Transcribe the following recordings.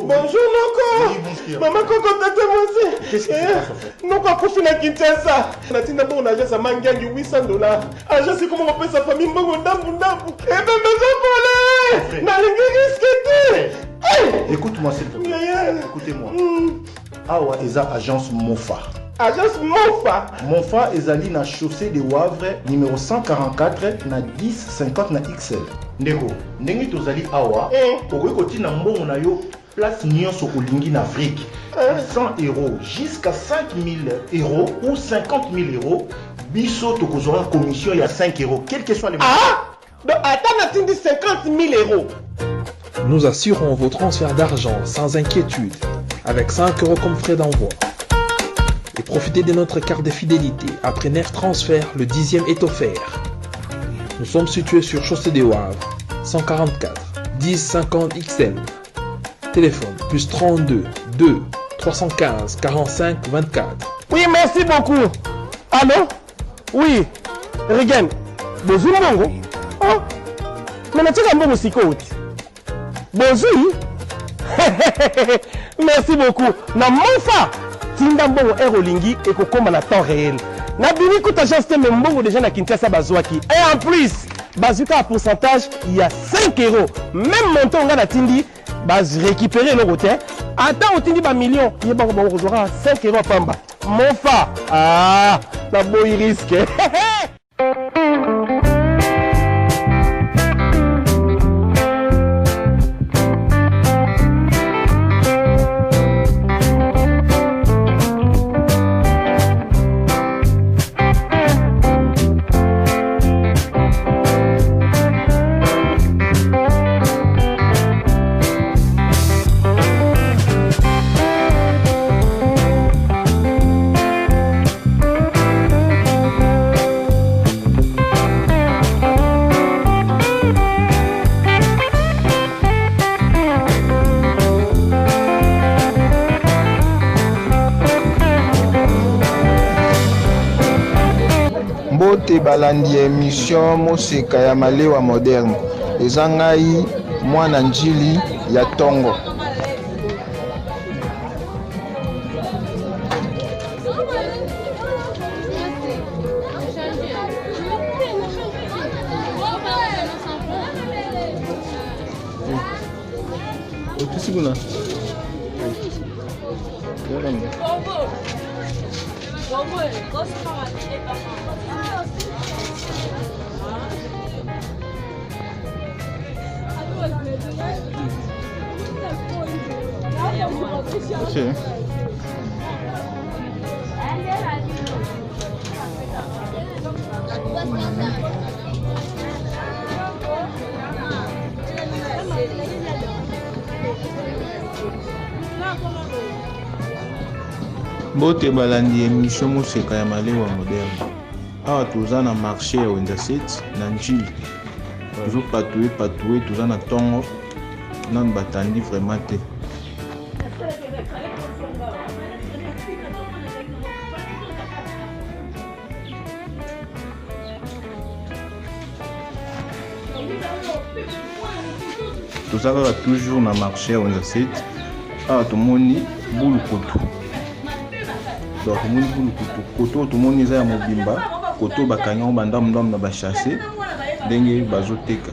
Bonjour Noko. Maman Koko tata moi. Qu'est-ce qui se passe en fait? Noko a profité à Kinshasa. Natina bon agence à Mangangi $800. Agence c'est comment on appelle sa famille Mbongo Ndambu Ndambu. Et ben besoin pour aller. Écoute-moi s'il te plaît. Écoutez-moi. Awa eza agence Mofa. Agence Mofa. Mofa ezali na chaussée de Wavre numéro 144 na 1050 na XL. Ndeko, ndenge tozali awa, okoki kotina mbongo na yo place nyonso olingi na Afrique. 100 € jusqu'à 5000 € ou 50 000 €. Biso tokozora commission ya 5 €, quel que soit les montants. Ah! Donc attends, atteindre 50 000 €. Nous assurons vos transferts d'argent sans inquiétude, avec 5 € comme frais d'envoi. Et profitez de notre carte de fidélité. Après 9 transferts, le 10e est offert. Nous sommes situés sur Chaussée des Wavres, 144 1050 XL. Téléphone plus 32 2 315 45 24. Oui, merci beaucoup. Allô? Oui. Regan. Bonjour, Mongo. Oh. Mais tu as un bon psychote. Bonjour. Merci beaucoup. Na Mofa. Tinda mbongo Aerolingi et kokoma na temps réel. Na bini kuta agence te mbongo déjà na Kinshasa bazwaki. Et en plus, bazuka à pourcentage, il y a 5 €. Même montant nga na tindi, baz récupérer le côté. Attends, otindi ba million, il ba ko aura 5 € pamba. Mofa. Ah, na boy risque. Mbote balandi émission Moseka ya Malewa moderne. Eza ngai mwana njili ya Tongo. Okay. Bote balandi émission Moseka ya Malewa moderne. Awa toza na marché ya Wenza 7 na Njili. Toujours patoué toza na Tongo. Non batandi vraiment te. Toza toujours na marché ya Wenza 7. Awa tomoni bulu koto. Donc tomoni bulu koto tomoni eza ya mobimba koto bakanya bandamu na ba chasser ndenge bazoteka.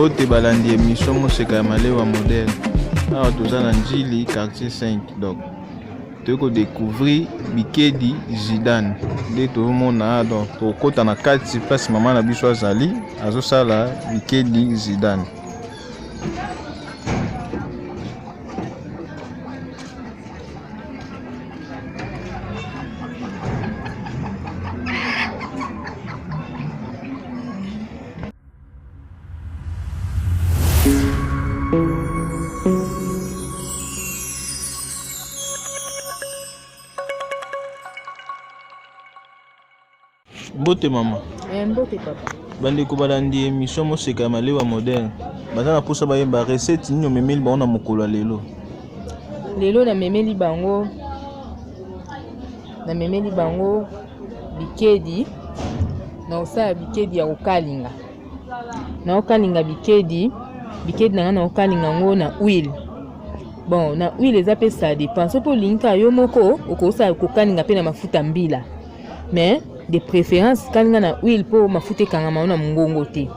Mbote balandi émission Moseka ya Malewa moderne. Alors toza na Njili quartier 5 donc. Toko découvrir Bikedi Zidane. Dès tout le monde a donc au côté na kati place maman na biso azali azo sala Bikedi Zidane. Mbote maman. Mbote papa. Bande ko balandi émission Moseka ya Malewa moderne. Baza na posa bayemba recette nyo memeli ba ona mokolo lelo. Lelo na memeli bango bikedi na osala bikedi ya kokalinga. Na okalinga bikedi na okalinga ngo na huile. Bon, na huile eza pe ça dépend. So po linka yo moko okosa kokalinga pe na mafuta mbila. Mais de préférence kalinga na huile po mafuta kangama na mungongo te.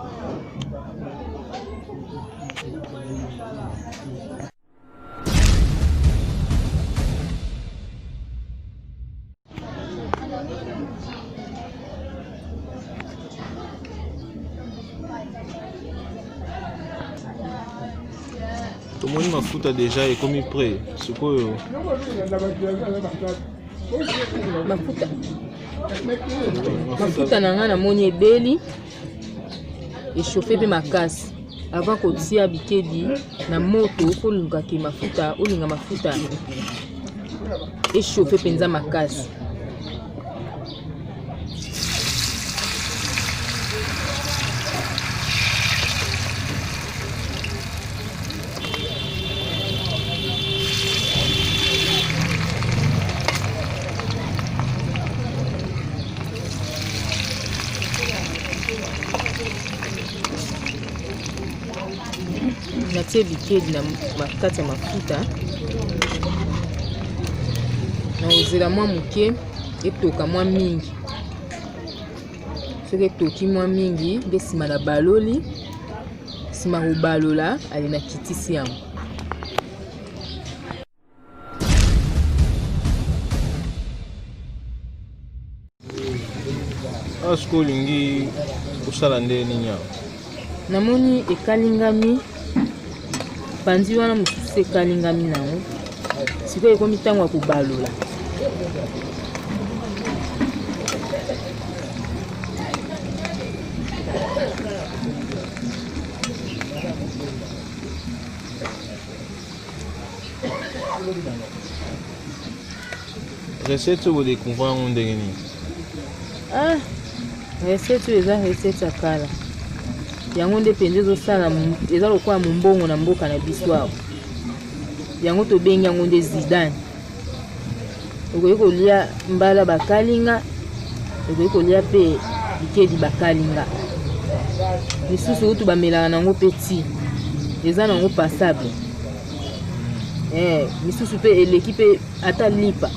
Tomoni mafuta déjà est comme prêt. Sikoyo. Mafuta nanga na moni ebeli échauffer pe makasi avant kotia bikedi na moto olinga ke mafuta olinga mafuta échauffer penza makasi. Natie bikedi na makati ya mafuta na ozela mwa muke etoka mwa mingi. Soki etoki mwa mingi nde nsima na baloli nsima kobalola ali na kitisi yango. Asko olingi kosala nde nini awa? Namoni ekalingami panzi wana mosusu ekalingami nango sikoyo ekomi ntango ya kobalola. Recette vous découvrez en ndenge nini? Ah, recette eza recette ya kala. Yango nde penze ezosala eza lokola mombongo na mboka na biso awa. Yango tobengi yango nde Zidane. Okoki kolia mbala bakalinga, okoki kolia pe bikedi bakalinga. Lisusu utu bamelaka nango pe ti eza nango passable. Lisusu pe eleki pe ata lipa.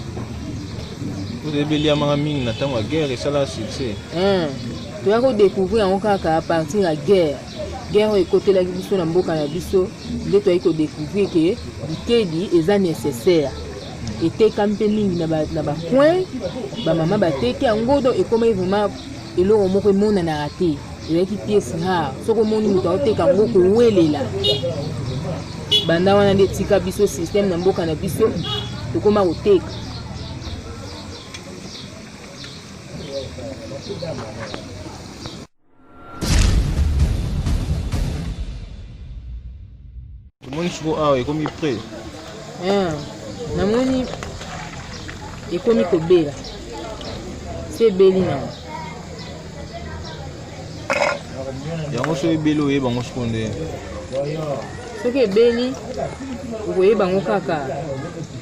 Vous avez lié à Maming, Nathan, la guerre et ça là, c'est. Tu as découvert encore à partir de la guerre. Guerre est côté la biso na mboka na biso, nde tu as découvert que bikedi est nécessaire. Et te campé mingi na ba coin, ba mama ba teke ngodo et comme vraiment eloko moko mona na raté. Il y a qui pièce rare. Soko moni muta oteka ngoko welela. Banda wana nde tika biso système na mboka na biso, to koma oteka. Tout le monde est comme prêt. Namoni ekomi kobela. C'est beli na. Yango so ebelo e bango seconde. Soki ebeli okoyeba ngo kaka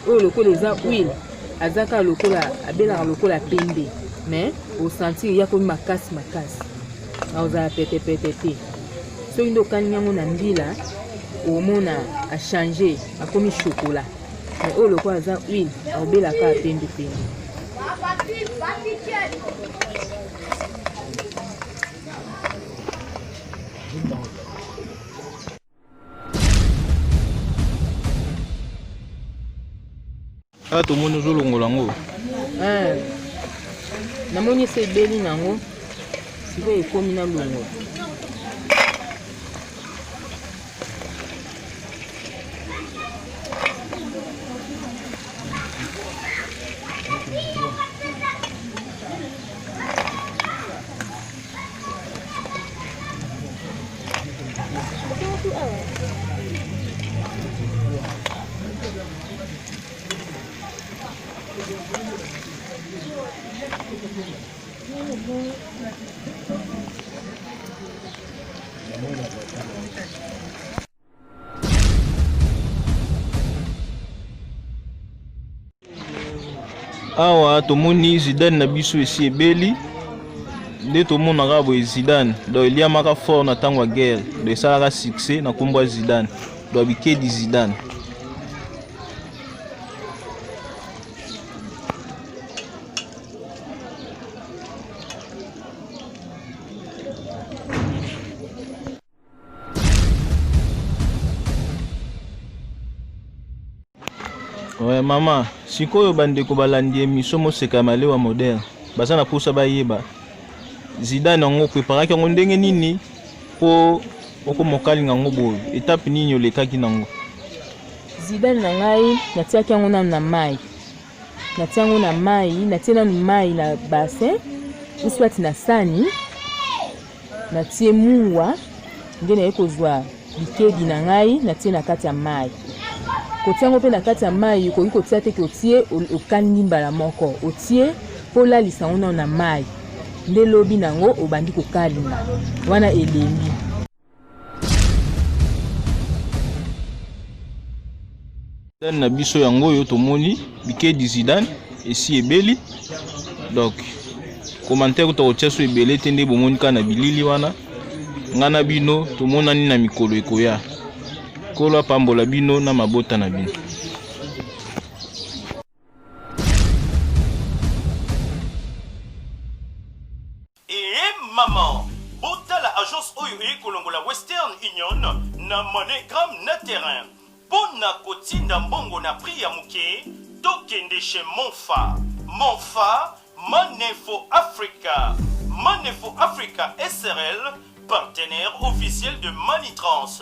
oyo lokola eza huile azaka lokola abelaka lokola pembe mais au sentir ya komi makasi aozala pete te. Soki nde okalingi yango na mbila omona a changé akomi chocolat mais oyo lokola aza huile aobelaka pembe. Ah, tout le monde joue le ngolango. Namoni ese ebeli nango sikoyo ekomi na longo. Awa tomoni Zidane na biso esi ebeli nde tomonaka boye Zidane do eliamaka fort na ntango ya guerre do esalaka succès na nkombo ya Zidane do abikedi Zidane. Ouais mama, sikoyo bandeko balandi émission moseka malewa moderne baza na posa bayeba Zidane ngo preparaki ngo ndenge nini po okomokalinga ngo boye étape nini olekaki nango. Zidane na ngai natiaki yango nanu na mai, natia yango na mai, natie nanu mai na bassin uswati na sani, natie muwa nde naye kozwa bikedi na ngai natie na kati ya mai. Kotia yango mpe na kati ya mai okoki kotia te ke otie okalingi mbala moko otie mpo olalisa yango nano na mai nde lobi nango obandi kokalinga wana elembi. Zidane na biso yango oyo tomoni bikedi Zidane esi ebeli donc commentaire tokotia so ebele te nde bomoni kaka na bilili wana nga na bino tomonani na mikolo ekoya kolo apambola bino na mabota na bino. Maman, bota la agence oyo ekolongola Western Union na MoneyGram na terrain. Pona kotinda mbongo na prix ya muke, tokende chez Monfa. Monfa, Money for Africa. Money for Africa SRL, partenaire officiel de Manitrans.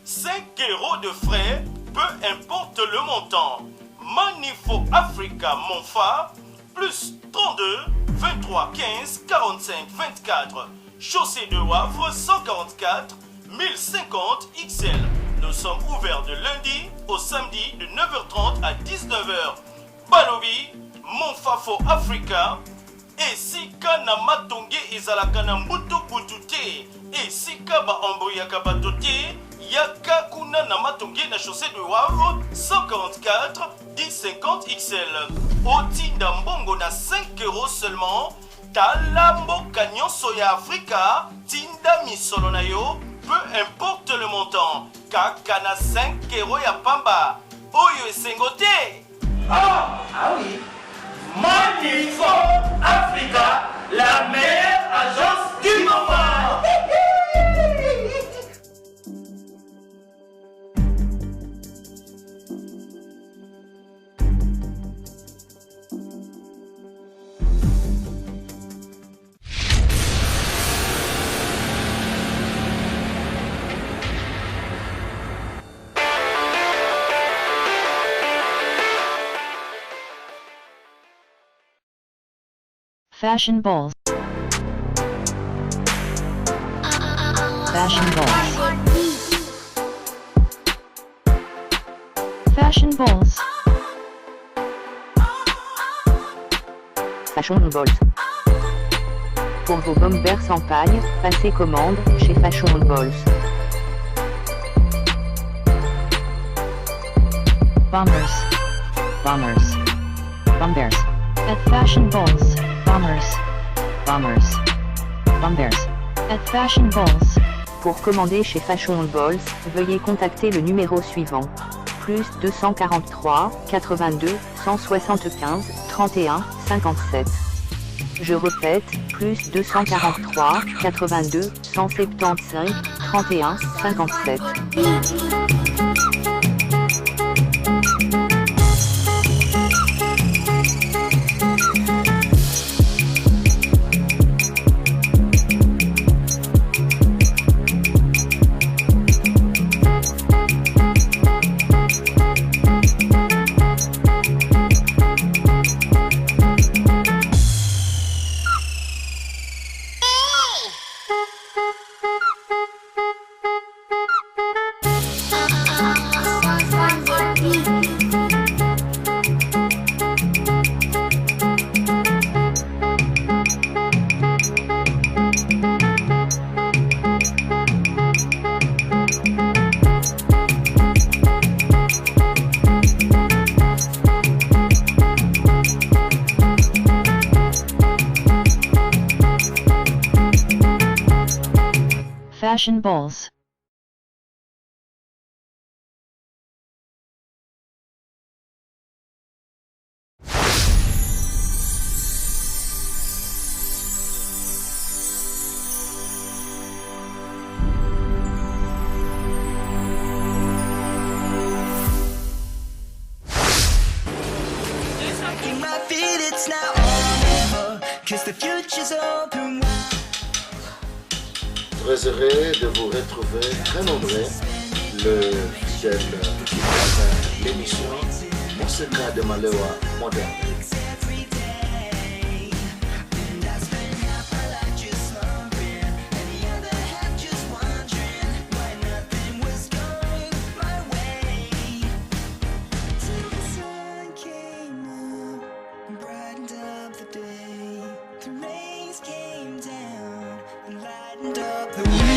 5 € de frais, peu importe le montant. Money for Africa Monfa, plus 32 23 15 45 24. Chaussée de Wavre 144 1050 XL. Nous sommes ouverts de lundi au samedi de 9h30 à 19h. Balobi, Monfa for Africa. Et si kana matonge ezalaka na mbutu butute. Et si kaba embrouillaka batote. Yaka kuna na matonge na chaussée de Wavre 144 1050 XL. Otinda mbongo na 5 € seulement. Talambo kanyon soya Africa. Tinda misolo na yo. Peu importe le montant. Kaka na 5 € ya pamba. Oyo esengote. Ah oui. Money for Africa. La meilleure agence du moment. Fashion balls. Fashion balls. Fashion balls. Fashion balls. Pour vos bombers sans paille, passez commande chez Fashion balls. Bombers. Bombers. Bombers. At Fashion balls. Bombers. Bombers. Bombers. At Fashion balls. Pour commander chez Fashion balls, veuillez contacter le numéro suivant. Plus 243 82 175 31 57. Je répète, plus 243 82 175 31 57. Fashionables. Très heureux de vous retrouver très nombreux, le fidèle de l'émission Monseka de Malewa moderne. The